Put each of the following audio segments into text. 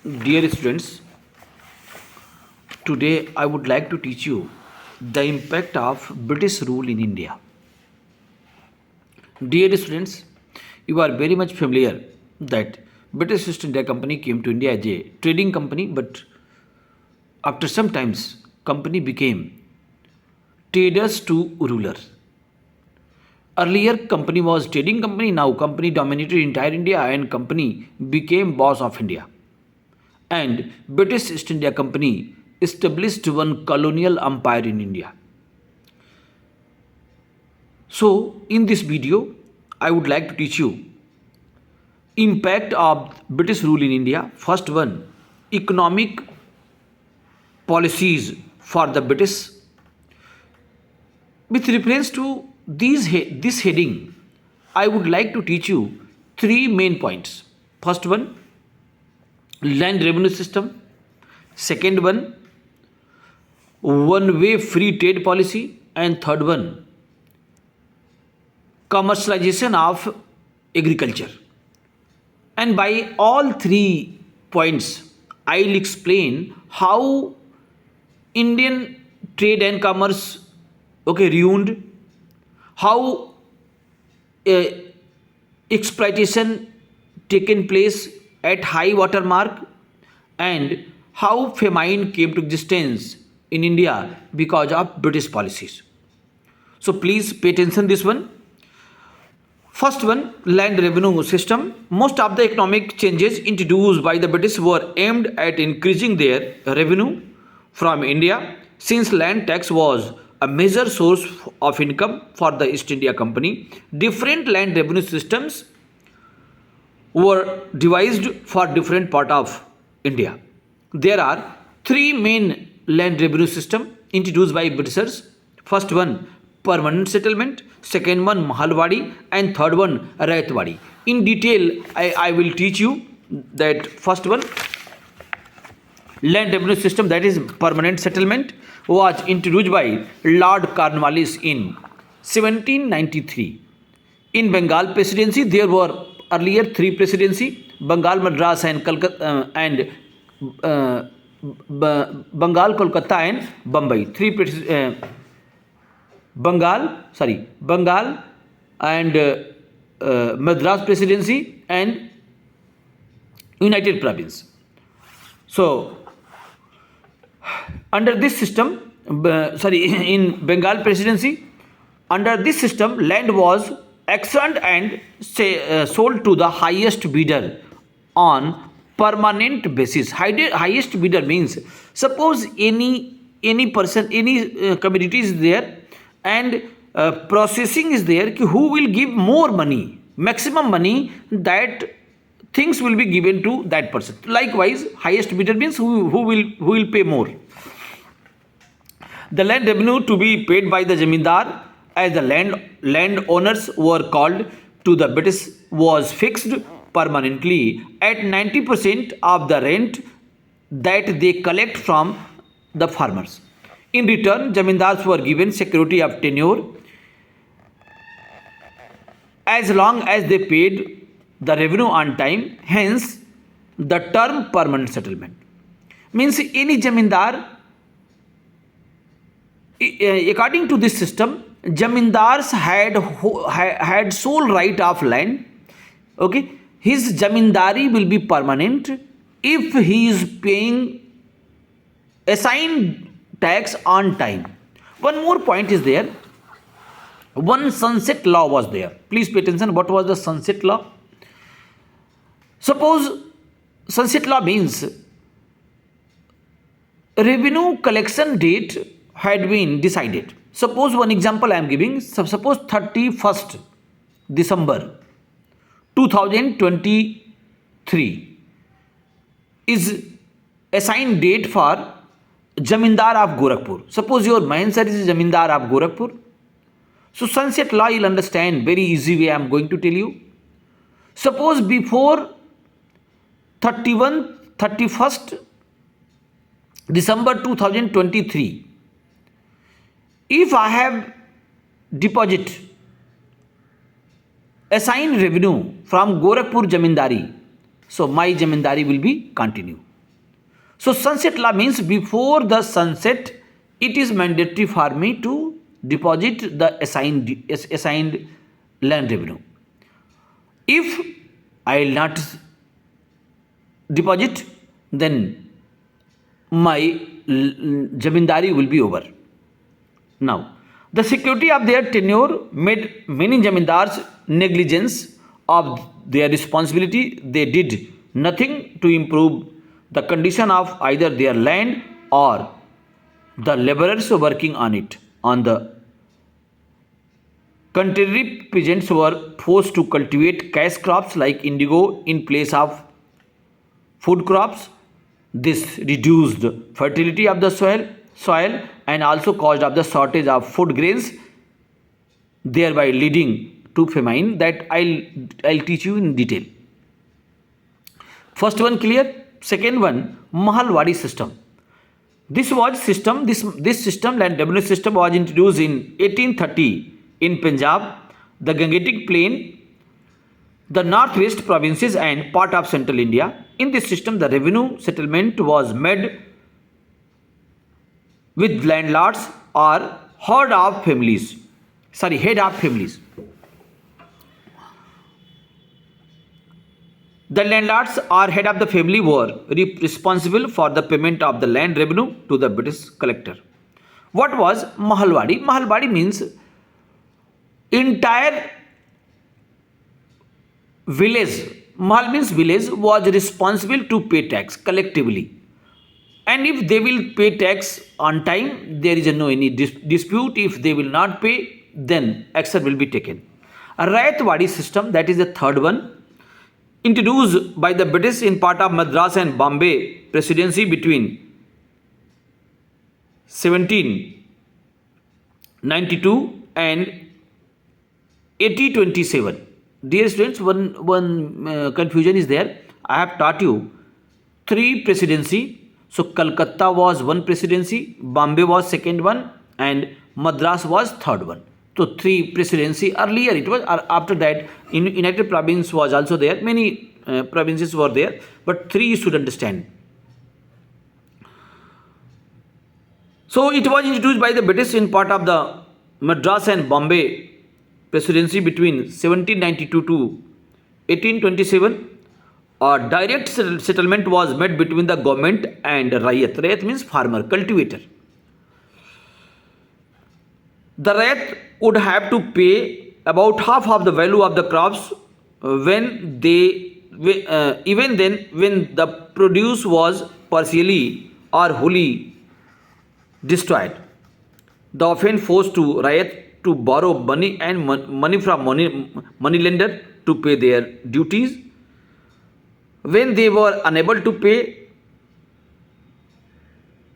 Dear students, today I would like to teach you the impact of British rule in India. Dear students, you are very much familiar that British East India Company came to India as a trading company, but after some times, company became traders to ruler. Earlier, company was trading company. Now, company dominated entire India, and company became boss of India. And British East India Company established one colonial empire in India. So, in this video, I would like to teach you impact of British rule in India. First one, economic policies for the British. With reference to this heading, I would like to teach you three main points. First one, land revenue system. Second one, one way free trade policy. And third one, commercialization of agriculture. And by all three points, I'll explain how Indian trade and commerce ruined, how exploitation taken place at high water mark, and how famine came to existence in India because of British policies. So please pay attention this one. First one, land revenue system. Most of the economic changes introduced by the British were aimed at increasing their revenue from India. Since land tax was a major source of income for the East India Company, different land revenue systems were devised for different part of India. There are three main land revenue system introduced by Britishers. First one, permanent settlement. Second one, Mahalwadi. And third one, Raitwadi. In detail, I will teach you that first one, land revenue system, that is permanent settlement, was introduced by Lord Cornwallis in 1793. In Bengal presidency, there were earlier three presidency: Bengal, Madras, and Bengal, Kolkata, and Bombay. Bengal and Madras presidency and United Province. So, under this system, in Bengal presidency, under this system, land was auctioned and sold to the highest bidder on permanent basis. Highest bidder means, suppose any person, any commodity is there, and processing is there, who will give more money, maximum money, that things will be given to that person. Likewise, highest bidder means who will pay more. The land revenue to be paid by the Zamindar, as the land owners were called to the British, was fixed permanently at 90% of the rent that they collect from the farmers. In return, Zamindars were given security of tenure as long as they paid the revenue on time. Hence, the term permanent settlement means any Zamindar, according to this system, Zamindars had sole right of land. Okay, his Zamindari will be permanent if he is paying assigned tax on time. One more point is there. One sunset law was there. Please pay attention. What was the sunset law? Suppose sunset law means revenue collection date had been decided. Suppose one example I am giving. Suppose 31st December 2023 is assigned date for Zamindar of Gorakhpur. Suppose your main sir is Zamindar of Gorakhpur. So sunset law you'll understand very easy way I am going to tell you. Suppose before 31st December 2023, if I have deposit assigned revenue from Gorakhpur Zamindari, so my Zamindari will be continue. So sunset law means before the sunset, it is mandatory for me to deposit the assigned land revenue. If I will not deposit, then my zamindari will be over. Now, the security of their tenure made many zamindars negligence of their responsibility. They did nothing to improve the condition of either their land or the laborers working on it. On the contrary, peasants were forced to cultivate cash crops like indigo in place of food crops. This reduced the fertility of the soil and also caused up the shortage of food grains, thereby leading to famine. That I'll teach you in detail. First one clear. Second one, Mahalwadi system. This system, land revenue system, was introduced in 1830 in Punjab, the Gangetic Plain, the northwest provinces and part of central India. In this system, the revenue settlement was made with landlords or head of families. The landlords or head of the family were responsible for the payment of the land revenue to the British collector. What was Mahalwadi? Mahalwadi means entire village. Mahal means village was responsible to pay tax collectively. And if they will pay tax on time, there is no any dispute. If they will not pay, then action will be taken. A Rayatwadi system, that is the third one, introduced by the British in part of Madras and Bombay presidency between 1792 and 1827. Dear students, one confusion is there. I have taught you 3 presidency. So Calcutta was one presidency, Bombay was second one, and Madras was third one. So 3 presidency. Earlier it was, after that United Province was also there. Many provinces were there, but 3 you should understand. So it was introduced by the British in part of the Madras and Bombay presidency between 1792 to 1827. A direct settlement was made between the government and Rayat. Rayat means farmer, cultivator. The Rayat would have to pay about half of the value of the crops when even then when the produce was partially or wholly destroyed. The often forced to Rayat to borrow money and money from moneylender to pay their duties. When they were unable to pay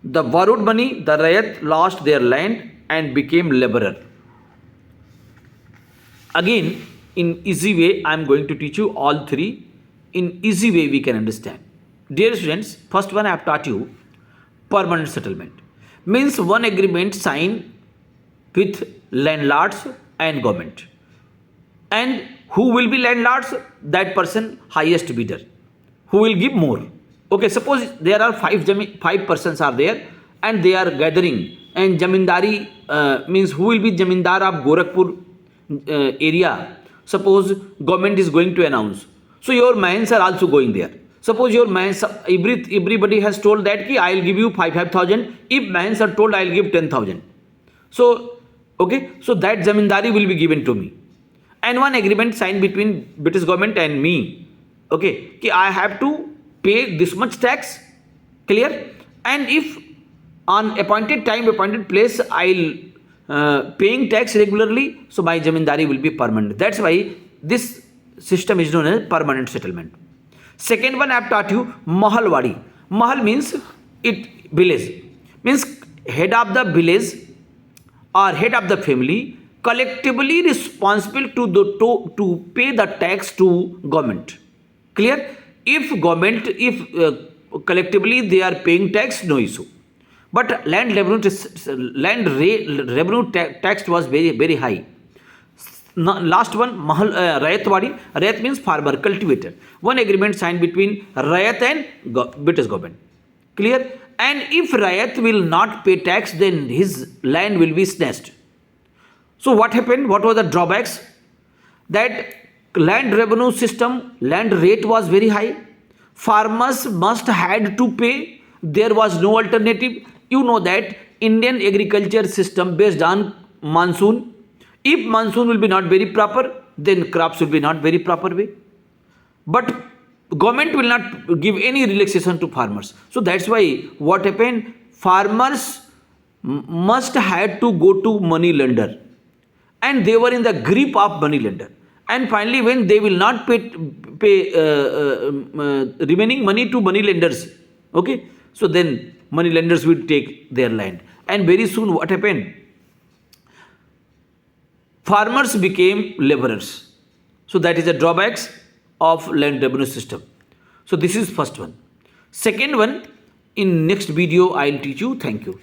the borrowed money, the Rayat lost their land and became laborer. Again, in easy way, I am going to teach you all 3. In easy way, we can understand. Dear students, first one I have taught you, permanent settlement. Means one agreement signed with landlords and government. And who will be landlords? That person, highest bidder. Who will give more? Okay, suppose there are 5 persons are there and they are gathering, and Jamindari means who will be Jamindar of Gorakhpur area. Suppose government is going to announce. So your mans are also going there. Suppose your mans, everybody has told that ki I will give you 5,000. If mans are told I will give 10,000. So, okay, so that Jamindari will be given to me. And one agreement signed between British government and me. Okay, ki I have to pay this much tax, clear? And if on appointed time, appointed place, I'll paying tax regularly, so my Jamindari will be permanent. That's why this system is known as permanent settlement. Second one I have taught you, Mahalwadi. Mahal means village. Means head of the village or head of the family collectively responsible to pay the tax to government. Clear? If collectively they are paying tax, no issue. But land revenue tax was very high. Last one, Rayatwadi. Rayat means farmer, cultivator. One agreement signed between Rayat and British government. Clear? And if Rayat will not pay tax, then his land will be snatched. So what happened? What were the drawbacks? That land revenue system, land rate was very high. Farmers must had to pay. There was no alternative. You know that Indian agriculture system based on monsoon. If monsoon will be not very proper, then crops will be not very proper way. But government will not give any relaxation to farmers. So that's why what happened? Farmers must had to go to money lender, and they were in the grip of money lender. And finally, when they will not pay remaining money to money lenders, okay, so then money lenders will take their land. And very soon, what happened? Farmers became laborers. So that is the drawbacks of land revenue system. So this is first one. Second one, in next video I will teach you. Thank you.